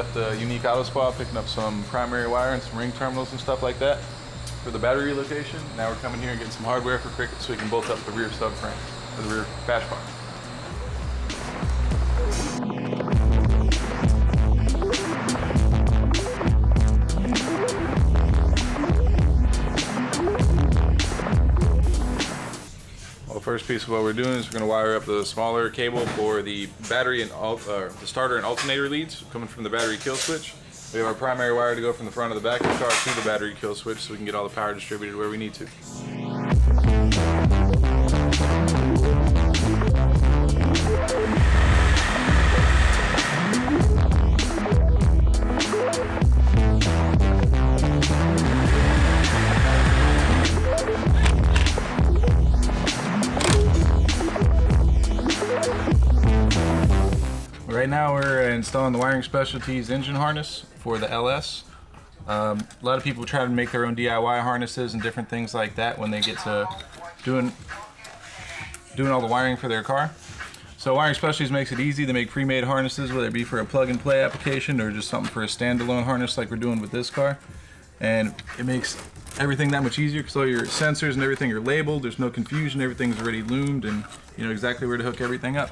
at the unique auto spa, picking up some primary wire and some ring terminals and stuff like that for the battery relocation. Now we're coming here and getting some hardware for Cricket so we can bolt up the rear subframe, or the rear bash bar. First piece of what we're doing is we're going to wire up the smaller cable for the battery and the starter and alternator leads coming from the battery kill switch. We have our primary wire to go from the front of the back of the car to the battery kill switch so we can get all the power distributed where we need to. Right now we're installing the Wiring Specialties engine harness for the LS. A lot of people try to make their own DIY harnesses and different things like that when they get to doing all the wiring for their car. So Wiring Specialties makes it easy to make pre-made harnesses, whether it be for a plug-and-play application or just something for a standalone harness like we're doing with this car. And it makes everything that much easier because all your sensors and everything are labeled. There's no confusion. Everything's already loomed and you know exactly where to hook everything up.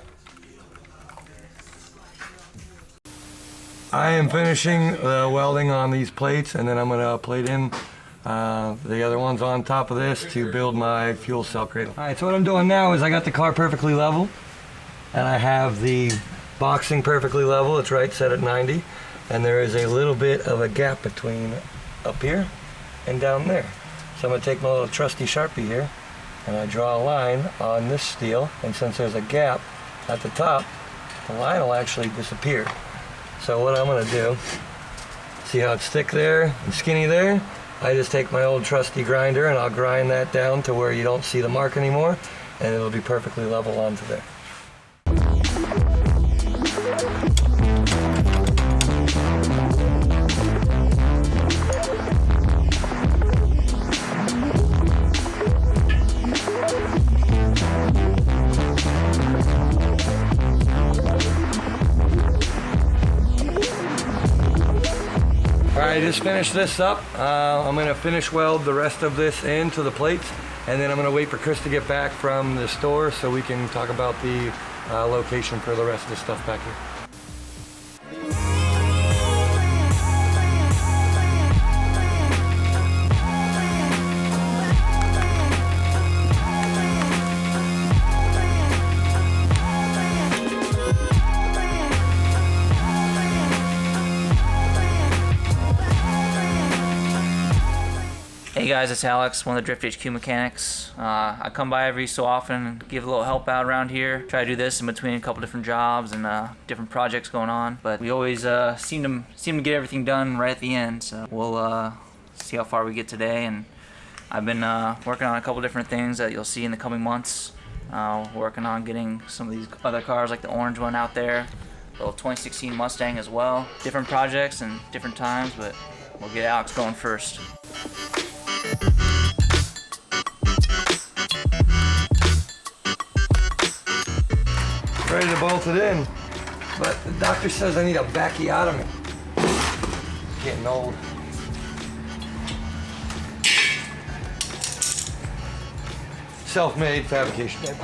I am finishing the welding on these plates, and then I'm going to plate in the other ones on top of this to build my fuel cell cradle. Alright, so what I'm doing now is I got the car perfectly level, and I have the boxing perfectly level. It's right set at 90, and there is a little bit of a gap between up here and down there. So I'm going to take my little trusty Sharpie here, and I draw a line on this steel, and since there's a gap at the top, the line will actually disappear. So what I'm going to do, see how it's thick there and skinny there? I just take my old trusty grinder and I'll grind that down to where you don't see the mark anymore, and it'll be perfectly level onto there. I just finished this up. I'm going to finish weld the rest of this into the plates, and then I'm going to wait for Chris to get back from the store so we can talk about the location for the rest of the stuff back here. Hey guys, it's Alex, one of the Drift HQ mechanics. I come by every so often and give a little help out around here. Try to do this in between a couple different jobs and different projects going on. But we always seem to get everything done right at the end. So we'll see how far we get today. And I've been working on a couple different things that you'll see in the coming months. Working on getting some of these other cars like the orange one out there, the little 2016 Mustang as well. Different projects and different times, but we'll get Alex going first. Ready to bolt it in, but the doctor says I need a bacchiotomy. Getting old. Self-made fabrication, babe.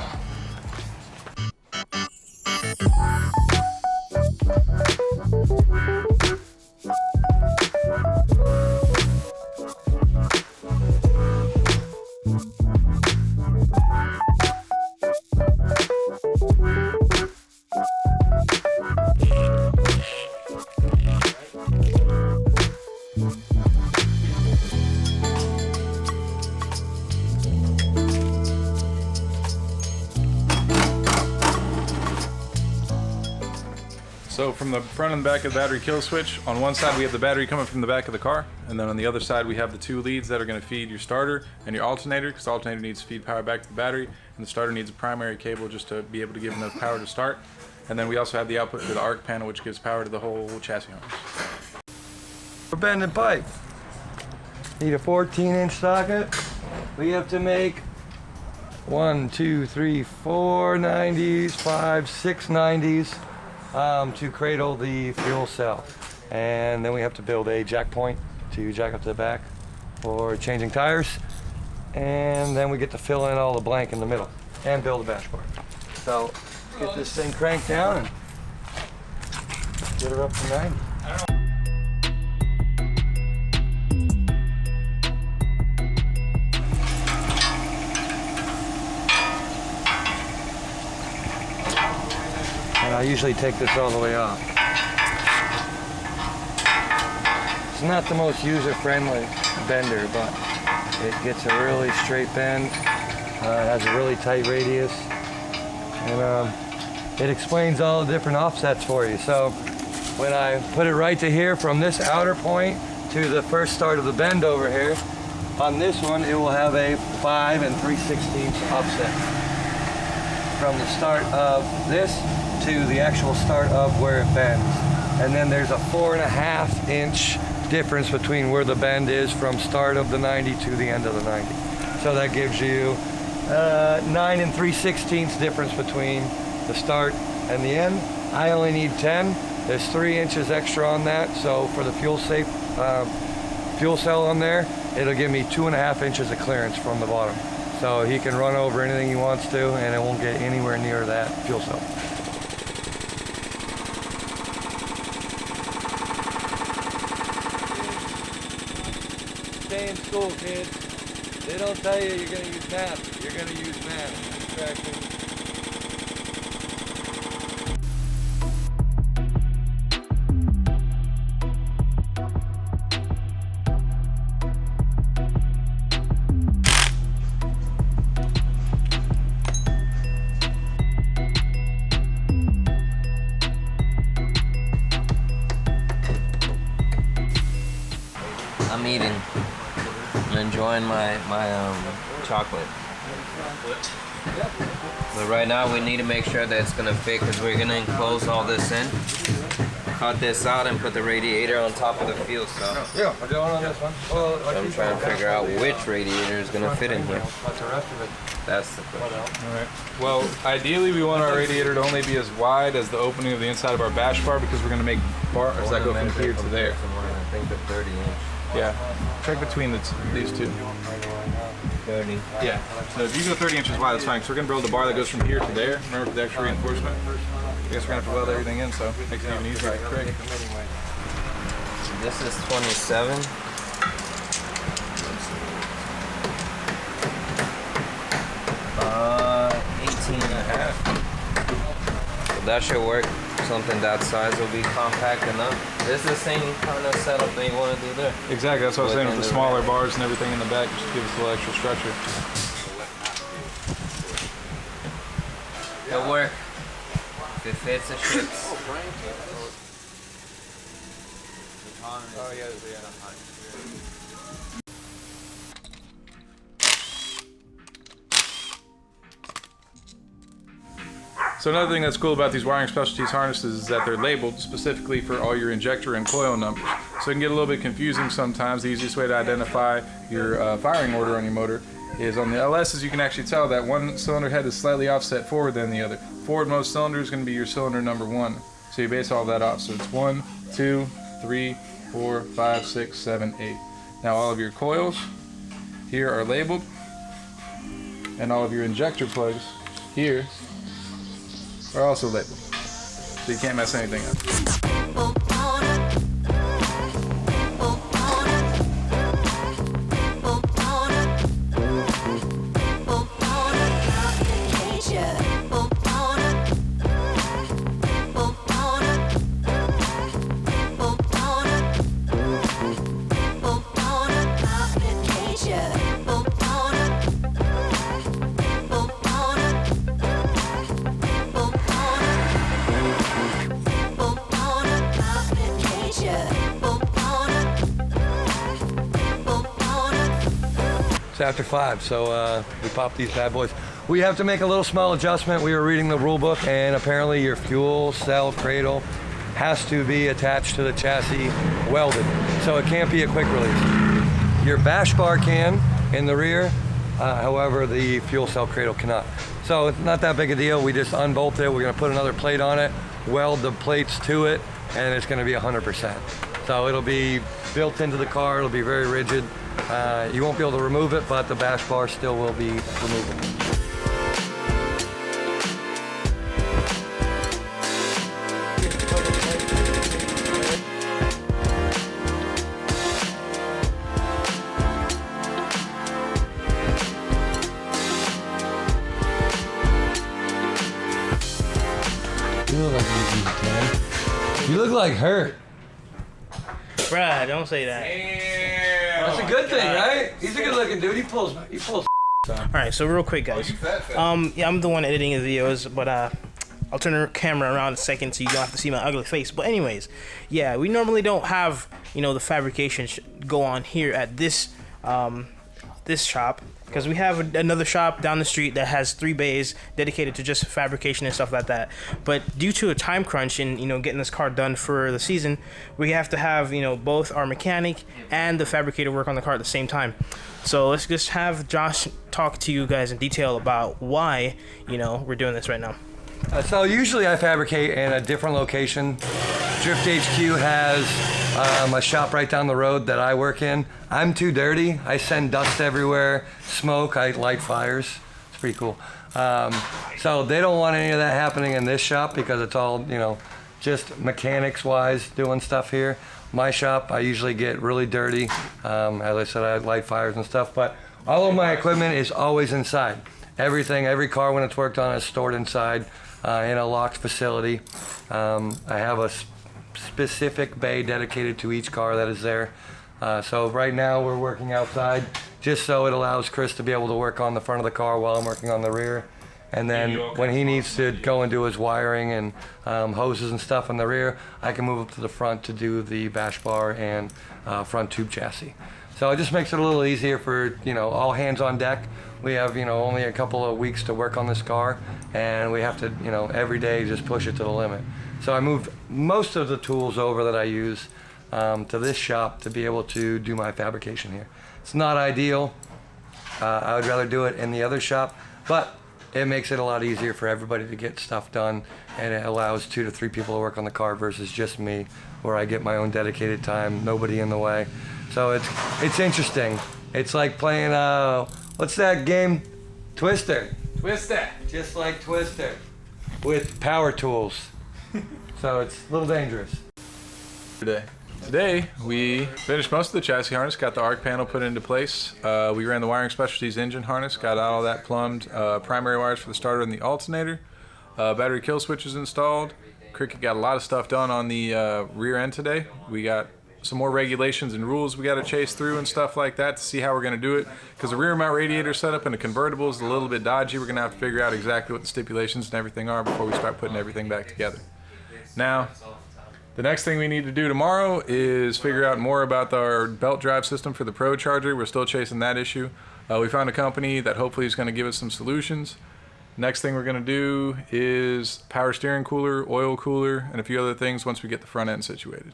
So from the front and the back of the battery kill switch, on one side we have the battery coming from the back of the car, and then on the other side we have the two leads that are going to feed your starter and your alternator, because the alternator needs to feed power back to the battery, and the starter needs a primary cable just to be able to give enough power to start. And then we also have the output for the arc panel, which gives power to the whole chassis harness. For bending pipe, need a 14-inch socket. We have to make 1, 2, 3, 4 90s, 5, 6 90s to cradle the fuel cell. and then we have to build a jack point to jack up to the back for changing tires, and then we get to fill in all the blank in the middle and build a bash bar. So get this thing cranked down and get her up to 90. And I usually take this all the way off. It's not the most user-friendly bender, but it gets a really straight bend. It has a really tight radius, and it explains all the different offsets for you. So when I put it right to here, from this outer point to the first start of the bend over here, on this one it will have a 5 3/16 offset from the start of this to the actual start of where it bends. And then there's a 4.5 inch difference between where the bend is from start of the 90 to the end of the 90. So that gives you 9 3/16 difference between the start and the end. I only need 10. There's 3 inches extra on that, so for the fuel cell on there, it'll give me 2.5 inches of clearance from the bottom. So he can run over anything he wants to, and it won't get anywhere near that fuel cell. Stay in school, kids. They don't tell you you're going to use math. You're going to use math. I'm eating. I'm enjoying my chocolate. But right now we need to make sure that it's gonna fit, because we're gonna enclose all this in, cut this out, and put the radiator on top of the fuel cell. Yeah, we're going on this one. Well, So I'm trying to figure out which radiator is gonna fit in here. What's the rest of it? That's the question. All right. Well, ideally we want our radiator to only be as wide as the opening of the inside of our bash bar, because we're going to make bars that go from here to there. I think the 30 inch. Yeah. Check between these two. 30. Yeah. So if you go 30 inches wide, that's fine, because we're going to build a bar that goes from here to there. Remember, for the extra reinforcement? I guess we're going to have to weld everything in, so it makes it even easier to trick. This is 27. 18.5. So that should work. Something that size will be compact enough. This is the same kind of setup that you want to do there. Exactly, that's what I was saying, with the smaller bars and everything in the back, just give us a little extra structure. It'll work. If it fits, it ships. Oh, yeah. So another thing that's cool about these wiring specialties harnesses is that they're labeled specifically for all your injector and coil numbers. So it can get a little bit confusing sometimes. The easiest way to identify your firing order on your motor is on the LSs. You can actually tell that one cylinder head is slightly offset forward than the other. Forward most cylinder is going to be your cylinder number 1. So you base all that off. So it's 1, 2, 3, 4, 5, 6, 7, 8. Now all of your coils here are labeled, and all of your injector plugs here are also labeled, so you can't mess anything up. It's after 5, so we popped these bad boys. We have to make a little small adjustment. We were reading the rule book, and apparently your fuel cell cradle has to be attached to the chassis welded, so it can't be a quick release. Your bash bar can in the rear, however the fuel cell cradle cannot. So it's not that big a deal. We just unbolt it. We're going to put another plate on it, weld the plates to it, and it's going to be 100%. So it'll be built into the car, it'll be very rigid. You won't be able to remove it, but the bash bar still will be removable. You look like hurt. Bruh, don't say that. That's a good thing, right? He's a good looking dude. He pulls. Alright, so real quick, guys. Yeah, I'm the one editing the videos, but I'll turn the camera around in a second so you don't have to see my ugly face. But anyways, yeah, we normally don't have, you know, the fabrication go on here at this this shop, because we have another shop down the street that has 3 bays dedicated to just fabrication and stuff like that. But due to a time crunch in, you know, getting this car done for the season, we have to have, you know, both our mechanic and the fabricator work on the car at the same time. So let's just have Josh talk to you guys in detail about why, you know, we're doing this right now. So usually I fabricate in a different location. Drift HQ has a shop right down the road that I work in. I'm too dirty. I send dust everywhere, smoke, I light fires. It's pretty cool. So they don't want any of that happening in this shop because it's all, you know, just mechanics wise doing stuff here. My shop, I usually get really dirty. As I said, I light fires and stuff, but all of my equipment is always inside. Everything, every car when it's worked on is stored inside in a locked facility. I have a specific bay dedicated to each car that is there. So right now we're working outside just so it allows Chris to be able to work on the front of the car while I'm working on the rear. And then when he needs to go and do his wiring and hoses and stuff in the rear, I can move up to the front to do the bash bar and front tube chassis. So it just makes it a little easier for, you know, all hands on deck. We have, you know, only a couple of weeks to work on this car, and we have to, you know, every day just push it to the limit. So I moved most of the tools over that I use to this shop to be able to do my fabrication here. It's not ideal. I would rather do it in the other shop, but it makes it a lot easier for everybody to get stuff done, and it allows 2 to 3 people to work on the car versus just me, where I get my own dedicated time, nobody in the way. So it's interesting. It's like playing what's that game? Twister. Twister. Just like Twister, with power tools. So it's a little dangerous. Today we finished most of the chassis harness, got the arc panel put into place. We ran the wiring specialties engine harness, got all that plumbed, primary wires for the starter and the alternator, battery kill switches installed. Cricket got a lot of stuff done on the rear end today. We got some more regulations and rules we got to chase through and stuff like that to see how we're going to do it, because the rear mount radiator setup in a convertible is a little bit dodgy. We're going to have to figure out exactly what the stipulations and everything are before we start putting everything back together. Now, the next thing we need to do tomorrow is figure out more about our belt drive system for the Pro Charger. We're still chasing that issue. We found a company that hopefully is going to give us some solutions. Next thing we're going to do is power steering cooler, oil cooler, and a few other things once we get the front end situated.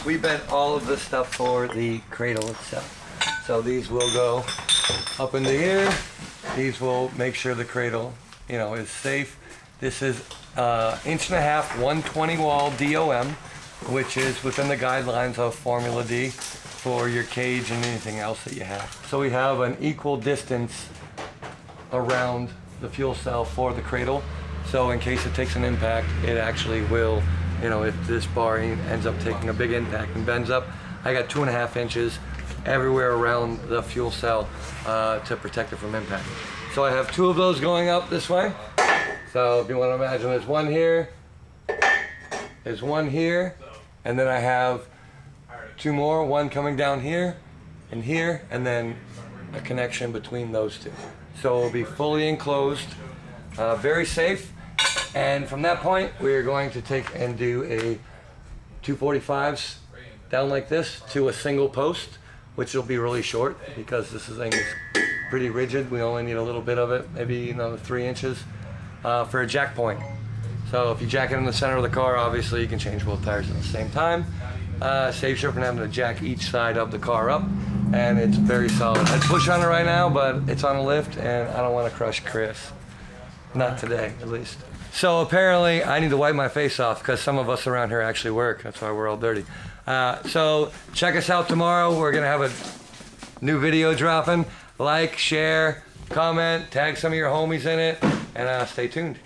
We bent all of this stuff for the cradle itself. So these will go up into here. These will make sure the cradle, you know, is safe. This is 1.5 inch, 120 wall DOM, which is within the guidelines of Formula D for your cage and anything else that you have. So we have an equal distance around the fuel cell for the cradle. So in case it takes an impact, it actually will, you know, if this bar ends up taking a big impact and bends up, I got 2.5 inches everywhere around the fuel cell to protect it from impact. So I have 2 of those going up this way. So if you want to imagine, there's one here, there's one here, and then I have 2 more, one coming down here, and then a connection between those 2. So it'll be fully enclosed, very safe. And from that point, we're going to take and do a 245s down like this to a single post, which will be really short because this thing is pretty rigid. We only need a little bit of it, maybe another 3 inches for a jack point. So if you jack it in the center of the car, obviously you can change both tires at the same time. Saves you from having to jack each side of the car up, and it's very solid. I'd push on it right now, but it's on a lift, and I don't want to crush Chris. Not today, at least. So apparently I need to wipe my face off because some of us around here actually work. That's why we're all dirty. So check us out tomorrow. We're gonna have a new video dropping. Like, share, comment, tag some of your homies in it, and stay tuned.